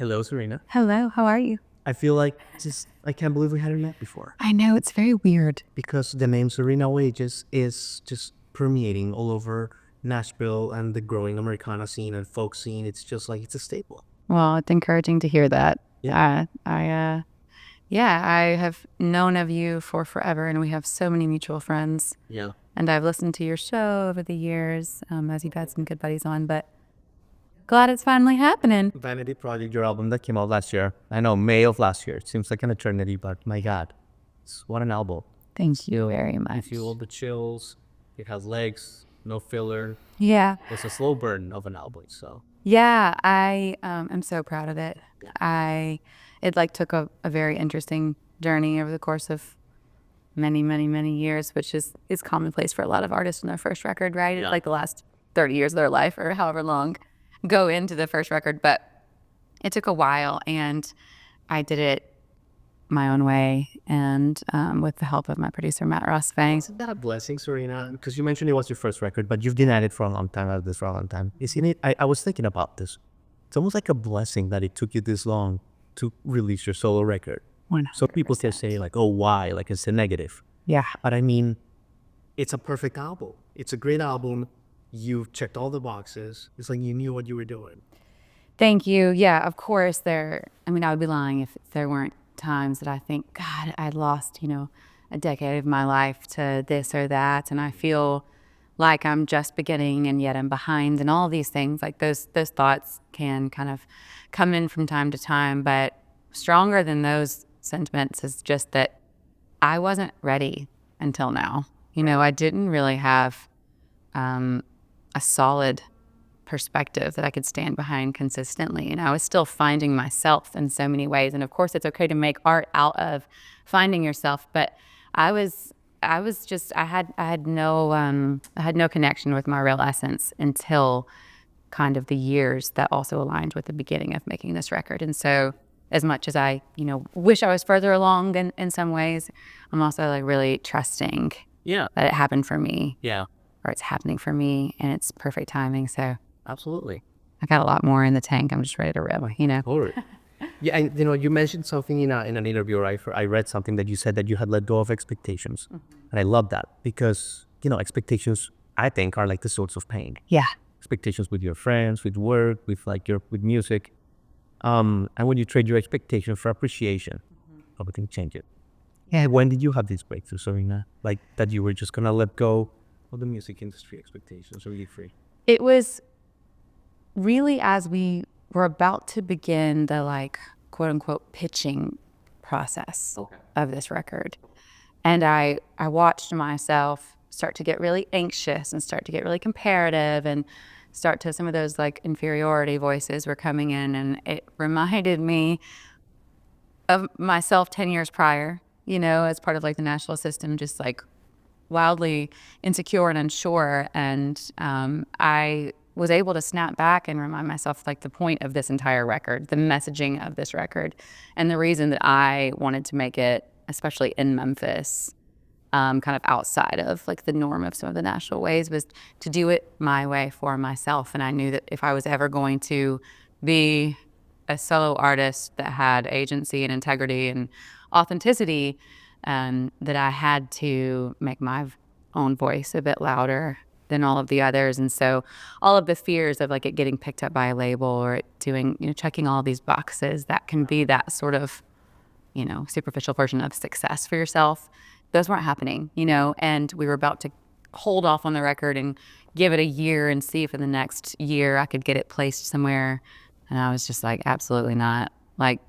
Hello, Cyrena. Hello, how are you? I feel like I can't believe we hadn't met before. I know, it's very weird. Because the name Cyrena Wages is just permeating all over Nashville and the growing Americana scene and folk scene. It's just like it's a staple. Well, it's encouraging to hear that. Yeah. I have known of you for forever, and we have so many mutual friends. Yeah. And I've listened to your show over the years, as you've had some good buddies on, but glad it's finally happening. Vanity Project, your album that came out last year. I know, May of last year. It seems like an eternity, but my God. What an album. Thank you very much. Gives you all the chills. It has legs, no filler. Yeah. It's a slow burn of an album, so. Yeah, I am so proud of it. It took a very interesting journey over the course of many, many, many years, which is commonplace for a lot of artists in their first record, right? Yeah. It's like the last 30 years of their life or however long go into the first record. But it took a while, and I did it my own way and with the help of my producer, Matt Rossfang. Isn't that a blessing, Cyrena? Because you mentioned it was your first record, but you've been at it for a long time, at this for a long time. Isn't it? I was thinking about this. It's almost like a blessing that it took you this long to release your solo record. 100%. So people can say like, oh, why? Like it's a negative. Yeah. But I mean, it's a perfect album. It's a great album. You've checked all the boxes. It's like you knew what you were doing. Thank you. Yeah, of course I would be lying if there weren't times that I think, God, I lost, a decade of my life to this or that. And I feel like I'm just beginning and yet I'm behind and all these things. Like those thoughts can kind of come in from time to time. But stronger than those sentiments is just that I wasn't ready until now. I didn't really have a solid perspective that I could stand behind consistently. And I was still finding myself in so many ways. And of course it's okay to make art out of finding yourself, but I had no connection with my real essence until kind of the years that also aligned with the beginning of making this record. And so as much as I, wish I was further along in some ways, I'm also like really trusting that it happened for me. Yeah. Or it's happening for me and it's perfect timing. So Absolutely. I got a lot more in the tank. I'm just ready to rip, Totally. Yeah, and you mentioned something in an interview, right? I read something that you said that you had let go of expectations. Mm-hmm. And I love that because, expectations, I think, are like the source of pain. Yeah. Expectations with your friends, with work, with with music. And when you trade your expectation for appreciation, everything changes. Yeah. When did you have this breakthrough, Cyrena? Like that you were just going to let go of the music industry expectations, really free? It was really as we were about to begin the quote unquote pitching process of this record. And I watched myself start to get really anxious and start to get really comparative and start to some of those inferiority voices were coming in, and it reminded me of myself 10 years prior, as part of the Nashville system, just wildly insecure and unsure. And I was able to snap back and remind myself the point of this entire record, the messaging of this record, and the reason that I wanted to make it, especially in Memphis, kind of outside of the norm of some of the Nashville ways, was to do it my way for myself. And I knew that if I was ever going to be a solo artist that had agency and integrity and authenticity, that I had to make my own voice a bit louder than all of the others. And so all of the fears of it getting picked up by a label or it doing, checking all of these boxes, that can be that sort of, superficial version of success for yourself. Those weren't happening, and we were about to hold off on the record and give it a year and see if in the next year I could get it placed somewhere. And I was just absolutely not.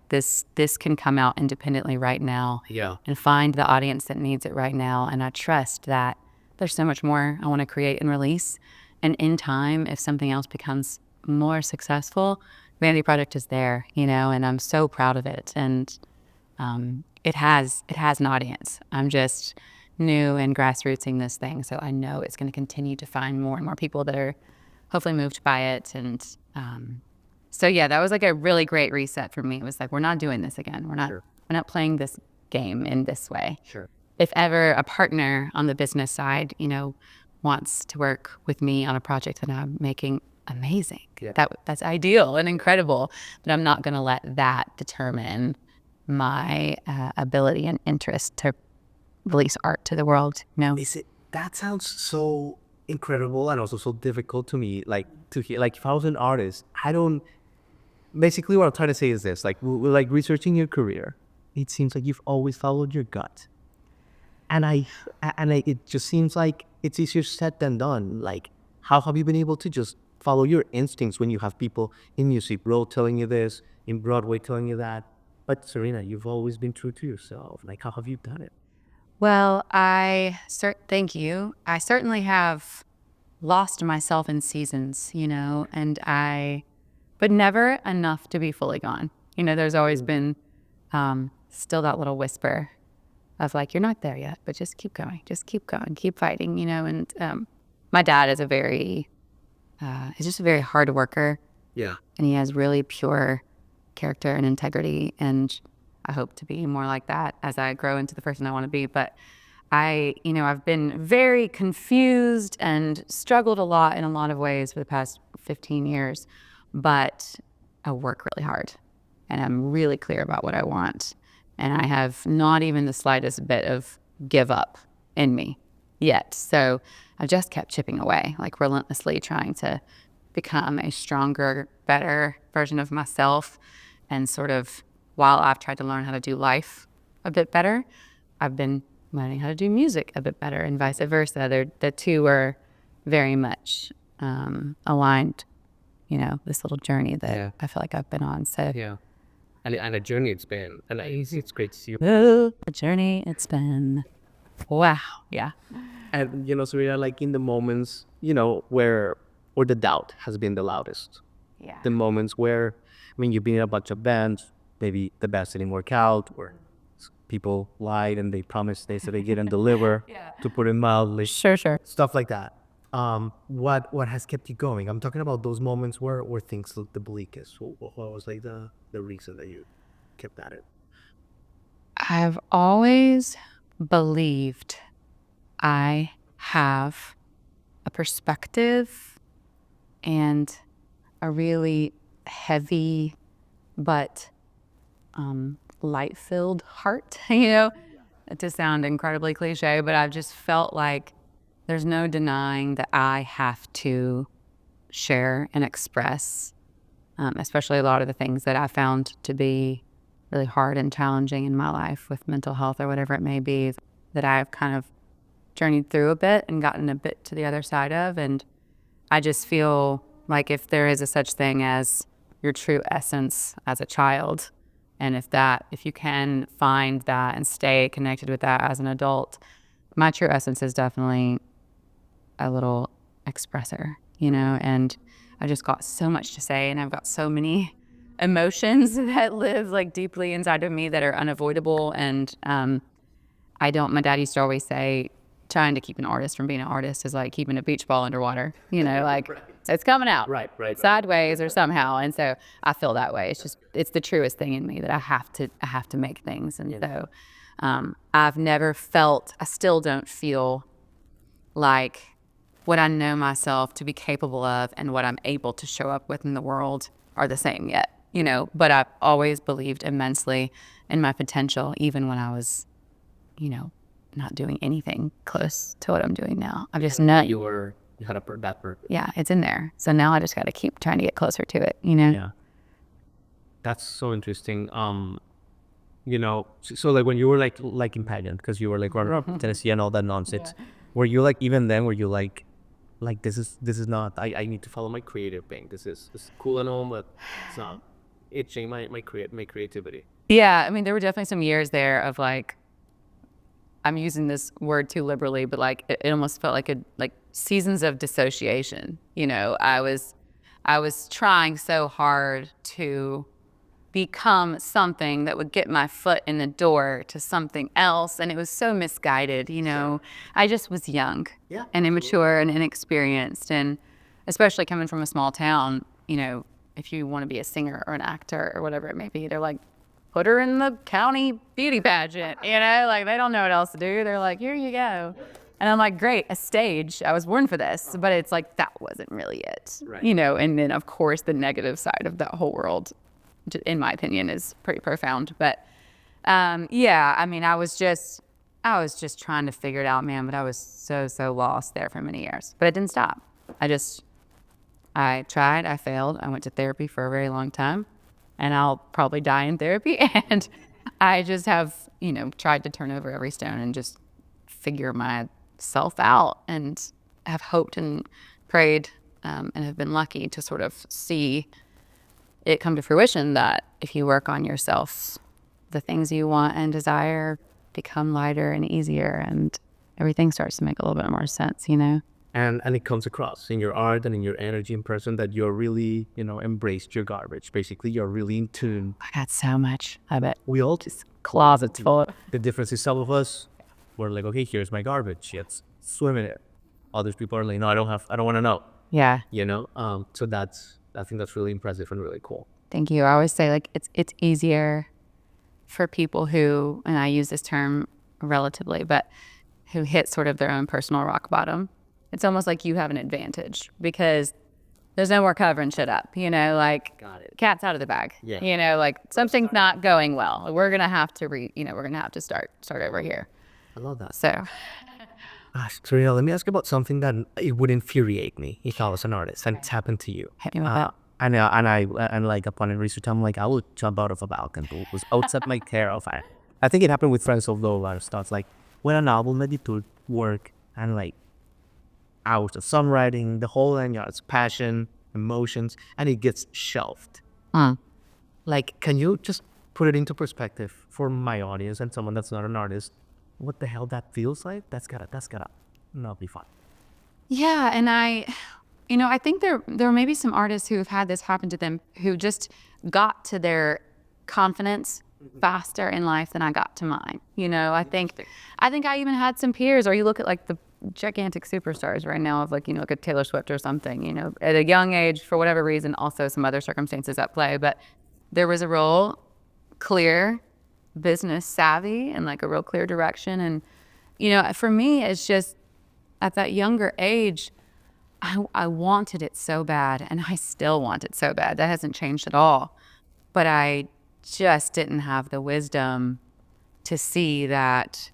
This can come out independently right now and find the audience that needs it right now. And I trust that there's so much more I want to create and release. And in time, if something else becomes more successful, Vanity Project is there, and I'm so proud of it. And it has an audience. I'm just new and grassrootsing this thing. So I know it's going to continue to find more and more people that are hopefully moved by it. And so yeah, that was a really great reset for me. It was we're not doing this again. We're not playing this game in this way. Sure. If ever a partner on the business side, wants to work with me on a project that I'm making, amazing. That's ideal and incredible. But I'm not going to let that determine my ability and interest to release art to the world. No. That sounds so incredible and also so difficult to me, like to hear. Like if I was an artist, I don't. Basically, what I'm trying to say is this: like, we're like researching your career. It seems like you've always followed your gut, and it just seems like it's easier said than done. Like, how have you been able to just follow your instincts when you have people in music row telling you this, in Broadway telling you that? But Cyrena, you've always been true to yourself. Like, how have you done it? Well, thank you. I certainly have lost myself in seasons, but never enough to be fully gone. There's always been still that little whisper of like, you're not there yet, but just keep going, keep fighting, and my dad is he's just a very hard worker. Yeah. And he has really pure character and integrity, and I hope to be more like that as I grow into the person I want to be. But I've been very confused and struggled a lot in a lot of ways for the past 15 years, but I work really hard and I'm really clear about what I want. And I have not even the slightest bit of give up in me yet. So I've just kept chipping away, like relentlessly trying to become a stronger, better version of myself. And sort of while I've tried to learn how to do life a bit better, I've been learning how to do music a bit better, and vice versa. The two are very much aligned, this little journey that I feel like I've been on. So Yeah. And a journey it's been. And it's great to see you. a journey it's been. Wow. Yeah. And, Serena, like in the moments, where the doubt has been the loudest. Yeah. The moments where, you've been in a bunch of bands, maybe the bands didn't work out, or people lied and they promised they said they didn't deliver, to put it mildly. Sure. Stuff like that. What has kept you going? I'm talking about those moments where things look the bleakest. What was like the reason that you kept at it? I've always believed I have a perspective and a really heavy but light-filled heart, to sound incredibly cliche, but I've just felt like there's no denying that I have to share and express, especially a lot of the things that I found to be really hard and challenging in my life with mental health or whatever it may be, that I've kind of journeyed through a bit and gotten a bit to the other side of. And I just feel like if there is a such thing as your true essence as a child, and if you can find that and stay connected with that as an adult, my true essence is definitely a little expresser, and I just got so much to say, and I've got so many emotions that live like deeply inside of me that are unavoidable. And my dad used to always say, trying to keep an artist from being an artist is like keeping a beach ball underwater, like right. It's coming out right sideways or somehow. And so I feel that way. It's the truest thing in me that I have to make things. And so I've never felt, I still don't feel like what I know myself to be capable of and what I'm able to show up with in the world are the same yet, but I've always believed immensely in my potential, even when I was, not doing anything close to what I'm doing now. I've just known. You had that purpose. Yeah, it's in there. So now I just got to keep trying to get closer to it, Yeah. That's so interesting. So like when you were like in pageant, because you were like running up Tennessee and all that nonsense, were you like, even then, were you like this is not, I need to follow my creative thing. This is cool and all, but it's not itching my creativity. Yeah, there were definitely some years there of like, I'm using this word too liberally, but like it almost felt like seasons of dissociation. I was trying so hard to become something that would get my foot in the door to something else, and it was so misguided. I just was young and immature and inexperienced, and especially coming from a small town, if you want to be a singer or an actor or whatever it may be, they're like, put her in the county beauty pageant, like they don't know what else to do. They're like, here you go. And I'm like, great, a stage. I was born for this. But it's like, that wasn't really it. Right. You know, and then, of course, the negative side of that whole world, in my opinion, is pretty profound. But, yeah, I mean, I was just trying to figure it out, man. But I was so lost there for many years. But it didn't stop. I tried, I failed. I went to therapy for a very long time. And I'll probably die in therapy. And I just have, you know, tried to turn over every stone and just figure myself out, and have hoped and prayed, and have been lucky to sort of see it come to fruition that if you work on yourself, the things you want and desire become lighter and easier, and everything starts to make a little bit more sense, you know? And it comes across in your art and in your energy in person that you're really, you know, embraced your garbage. Basically, you're really in tune. I got so much of it. We all Just closets full of The difference is some of us were like, okay, here's my garbage. Let's swim in it. Other people are like, no, I don't want to know. Yeah. You know? So I think that's really impressive and really cool. Thank you. I always say, like, it's easier for people who, and I use this term relatively, but who hit sort of their own personal rock bottom. It's almost like you have an advantage because there's no more covering shit up, you know, like cat's out of the bag. Yeah. You know, like something's not going well. We're going to have to we're going to have to start over here. I love that. So, Cyrena, let me ask you about something that it would infuriate me if I was an artist, and it's happened to you. hit me with that. And like upon research, I'm like, I would jump out of a balcony. It was outside my care of. I think it happened with friends of low lot of stuff. Like when an album editor work and like hours of songwriting, the whole 9 yards, passion, emotions, and it gets shelved. Like, can you just put it into perspective for my audience and someone that's not an artist? What the hell that feels like? That's gotta not be fun. Yeah, and I think there may be some artists who have had this happen to them who just got to their confidence faster in life than I got to mine. You know, I think I even had some peers, or you look at like the gigantic superstars right now of like, you know, like a Taylor Swift or something, you know, at a young age for whatever reason, also some other circumstances at play, but there was a real clear business savvy and like a real clear direction. And, you know, for me, it's just at that younger age, I wanted it so bad, and I still want it so bad. That hasn't changed at all. But I just didn't have the wisdom to see that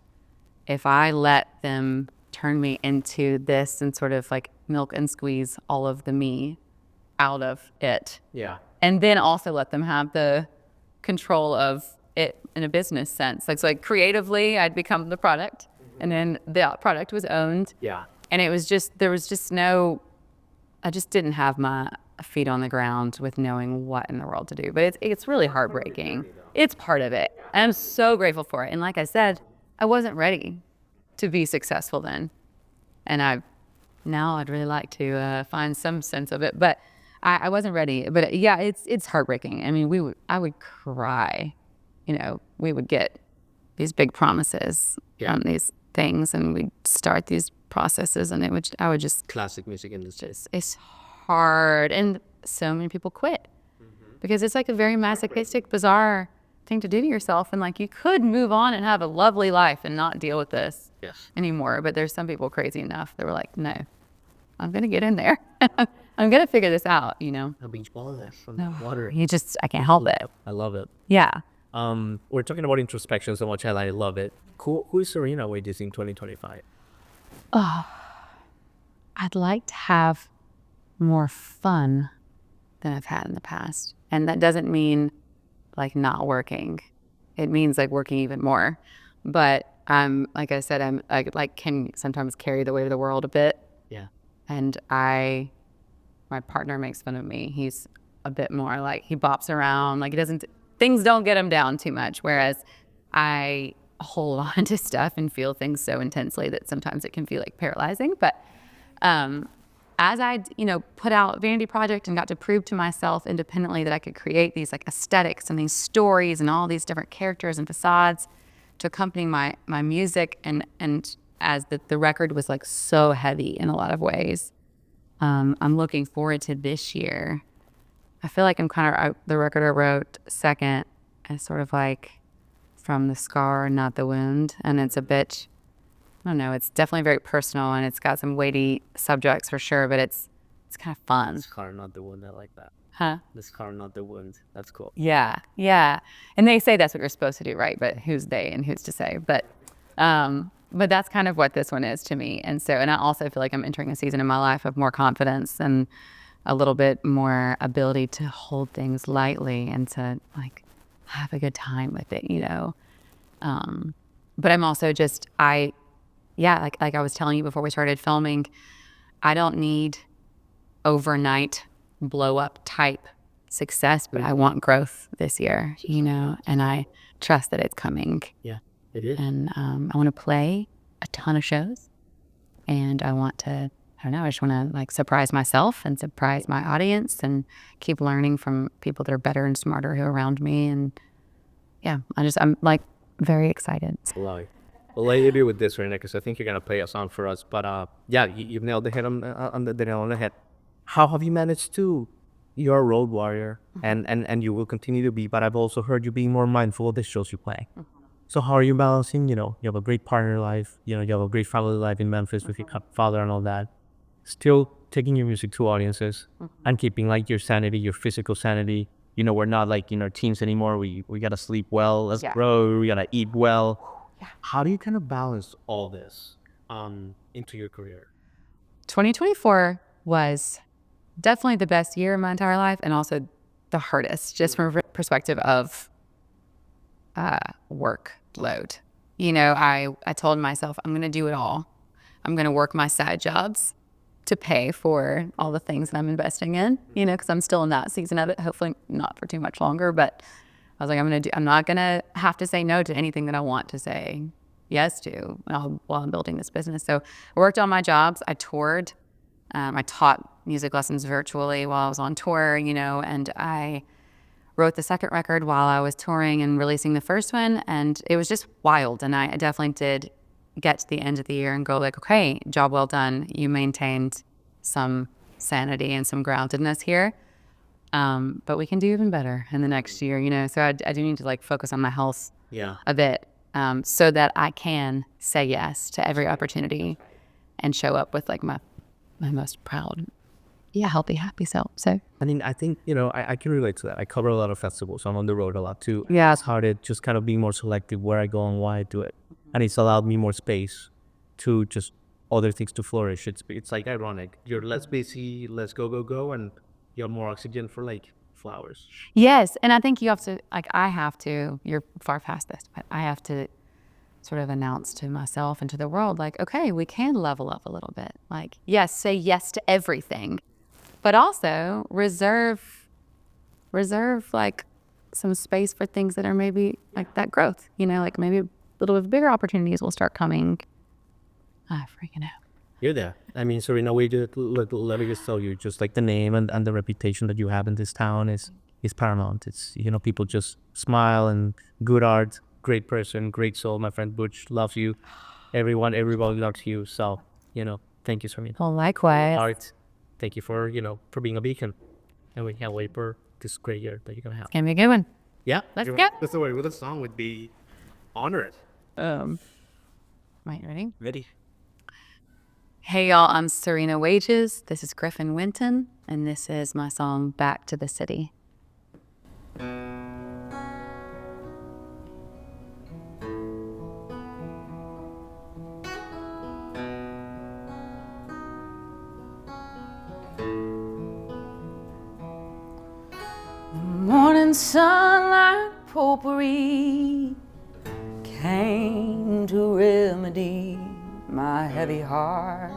if I let them turn me into this and sort of like milk and squeeze all of the me out of it. Yeah. And then also let them have the control of it in a business sense. Like, so like creatively, I'd become the product, and then the product was owned. Yeah. And it was just, I just didn't have my feet on the ground with knowing what in the world to do. But it's really heartbreaking. It's part of it. I'm so grateful for it. And like I said, I wasn't ready to be successful then. And now I'd really like to find some sense of it. But I wasn't ready. But yeah, it's heartbreaking. I mean, I would cry. You know, we would get these big promises on these things, and we'd start these processes, and I would just Classic music industry. it's hard, and so many people quit because it's like a very masochistic, bizarre thing to do to yourself, and like you could move on and have a lovely life and not deal with this anymore. But there's some people crazy enough that were like, no, I'm gonna get in there. I'm gonna figure this out. You know, A beach ball there from the water. I can't help it. I love it. Yeah. We're talking about introspection so much, and I love it. Who is Cyrena Wages in 2025? I'd like to have more fun than I've had in the past. And that doesn't mean like not working. It means like working even more. But like I said, I like can sometimes carry the weight of the world a bit. Yeah. And my partner makes fun of me. He's a bit more like, he bops around, like things don't get him down too much. Whereas I hold on to stuff and feel things so intensely that sometimes it can feel like paralyzing. But as I, put out Vanity Project and got to prove to myself independently that I could create these like aesthetics and these stories and all these different characters and facades to accompany my music, and as the record was like so heavy in a lot of ways, I'm looking forward to this year. I feel like I'm kind of the record I wrote second is sort of like from the scar, not the wound, and it's a bit I don't know, it's definitely very personal and it's got some weighty subjects for sure, but it's kind of fun. This car, not the wound. I like that. Huh? This car, not the wound. That's cool. Yeah, yeah. And they say that's what you're supposed to do, right? But who's they and who's to say? But that's kind of what this one is to me. And I also feel like I'm entering a season in my life of more confidence and a little bit more ability to hold things lightly and to like have a good time with it, you know. But I'm also like I was telling you before we started filming, I don't need overnight blow up type success, but I want growth this year, you know, and I trust that it's coming. Yeah, it is. And I want to play a ton of shows, and I want to, I don't know, I just want to like surprise myself and surprise my audience and keep learning from people that are better and smarter who are around me. And yeah, I'm like very excited. Love it. Well, let you do with this, Cyrene, because I think you're gonna play a song for us. But yeah, you've nailed the head on the nail on the head. How have you managed to? You're a road warrior, and you will continue to be. But I've also heard you being more mindful of the shows you play. So how are you balancing? You know, you have a great partner life. You know, you have a great family life in Memphis with your father and all that. Still taking your music to audiences and keeping like your sanity, your physical sanity. You know, we're not like in our teens anymore. We gotta sleep well. Let's grow. We gotta eat well. How do you kind of balance all this into your career? 2024 was definitely the best year in my entire life and also the hardest, just from a perspective of workload. You know, I told myself I'm going to do it all. I'm going to work my side jobs to pay for all the things that I'm investing in, you know, because I'm still in that season of it, hopefully not for too much longer. But I was like, I'm not going to have to say no to anything that I want to say yes to while I'm building this business. So I worked on my jobs. I toured. I taught music lessons virtually while I was on tour, you know, and I wrote the second record while I was touring and releasing the first one. And it was just wild. And I definitely did get to the end of the year and go like, okay, job well done. You maintained some sanity and some groundedness here. But we can do even better in the next year, you know. So I do need to like focus on my health a bit so that I can say yes to every opportunity and show up with like my most proud, healthy, happy self. So I mean, I think, you know, I can relate to that. I cover a lot of festivals. I'm on the road a lot too. Yeah. I started just kind of being more selective where I go and why I do it. And it's allowed me more space to just other things to flourish. It's like ironic. You're less busy, less go, and you have more oxygen for like flowers. Yes. And I think you have to, like, you're far past this, but I have to sort of announce to myself and to the world, like, okay, we can level up a little bit. Like, yes, say yes to everything, but also reserve like some space for things that are maybe like that growth, you know, like maybe a little bit bigger opportunities will start coming. I freaking out. You're there. I mean, Cyrena Wages, let me just tell you, just like the name and the reputation that you have in this town is paramount. It's, you know, people just smile and good art, great person, great soul. My friend Butch loves you. Everybody loves you. So, you know, thank you, Cyrena. Well, likewise. Art, thank you for, you know, for being a beacon. And we can't wait for this great year that you're going to have. It's gonna be a good one. Yeah. Let's go. That's the way with a song would be honored. Right, ready? Ready. Hey y'all, I'm Cyrena Wages. This is Griffin Winton, and this is my song Back to the City. Morning sun like potpourri came to remedy my heavy heart.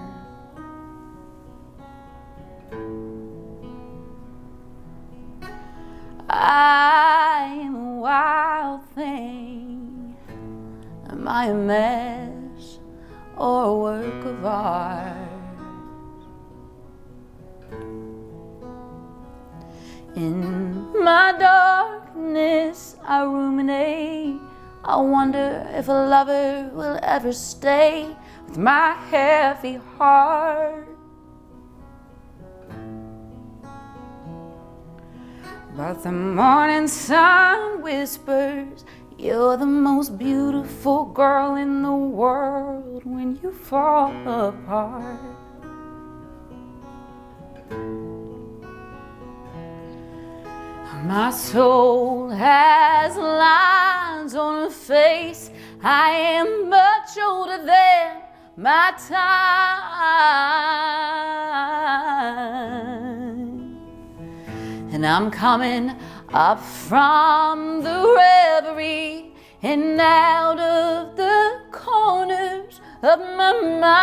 I am a wild thing. Am I a mess or a work of art? In my darkness I ruminate. I wonder if a lover will ever stay with my heavy heart. But the morning sun whispers, You're the most beautiful girl in the world when you fall apart. My soul has lines on her face. I am much older than my time. And I'm coming up from the reverie and out of the corners of my mind.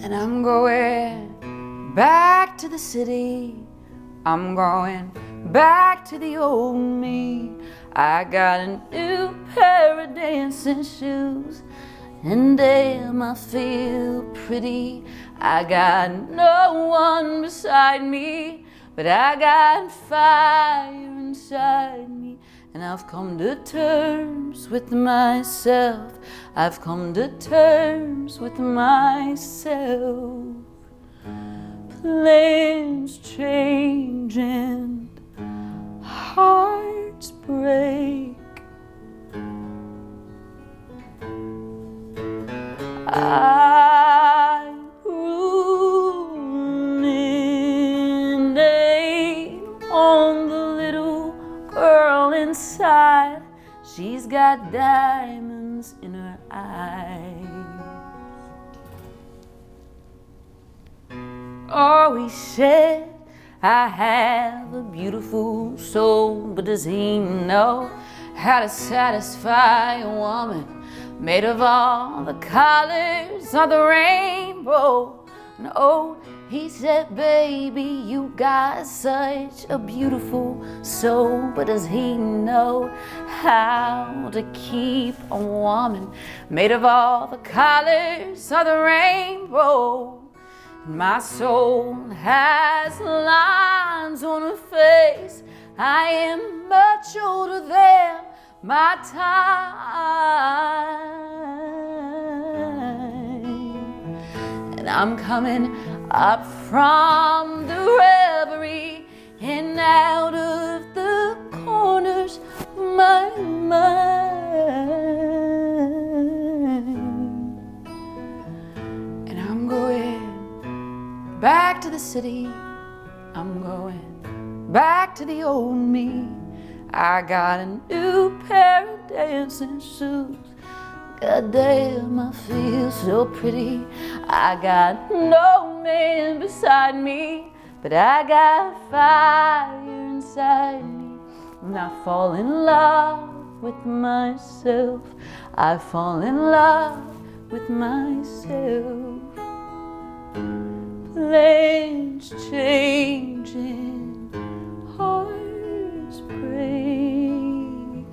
And I'm going back to the city. I'm going back to the old me. I got a new pair of dancing shoes, and damn, I feel pretty. I got no one beside me, but I got fire inside me. And I've come to terms with myself. I've come to terms with myself. Plans change and hearts break. I ruminate on the little girl inside. She's got diamonds in her eyes. Always said I have a beautiful soul, but does he know how to satisfy a woman made of all the colors of the rainbow? And oh, he said, baby, you got such a beautiful soul, but does he know how to keep a woman made of all the colors of the rainbow? My soul has lines on her face. I am much older than my time. And I'm coming up from the reverie and out of the corners of my mind. And I'm going back to the city. I'm going back to the old me. I got a new pair of dancing shoes. God damn, I feel so pretty. I got no man beside me, but I got fire inside me. And I fall in love with myself. I fall in love with myself. Plans changing, hearts break.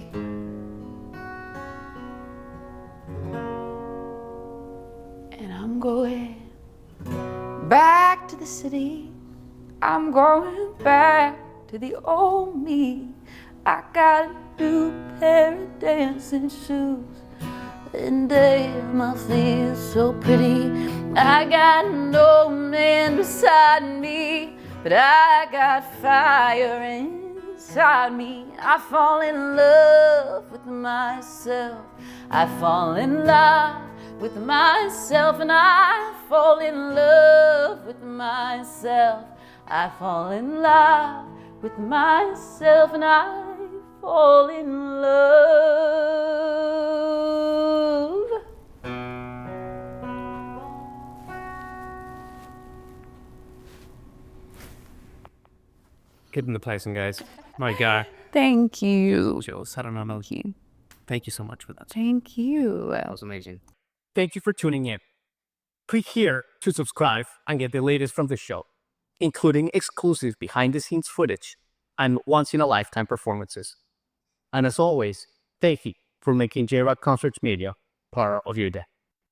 And I'm going back to the city. I'm going back to the old me. I got a new pair of dancing shoes, and damn, I feel so pretty. I got no man beside me, but I got fire inside me. I fall in love with myself. I fall in love with myself, and I fall in love with myself. I fall in love with myself, and I fall in love. Keeping the placing, guys. My God. Thank you. Jules, I don't know. Thank you so much for that. Thank you. That was amazing. Thank you for tuning in. Click here to subscribe and get the latest from the show, including exclusive behind-the-scenes footage and once-in-a-lifetime performances. And as always, thank you for making J-Rock Concerts Media part of your day.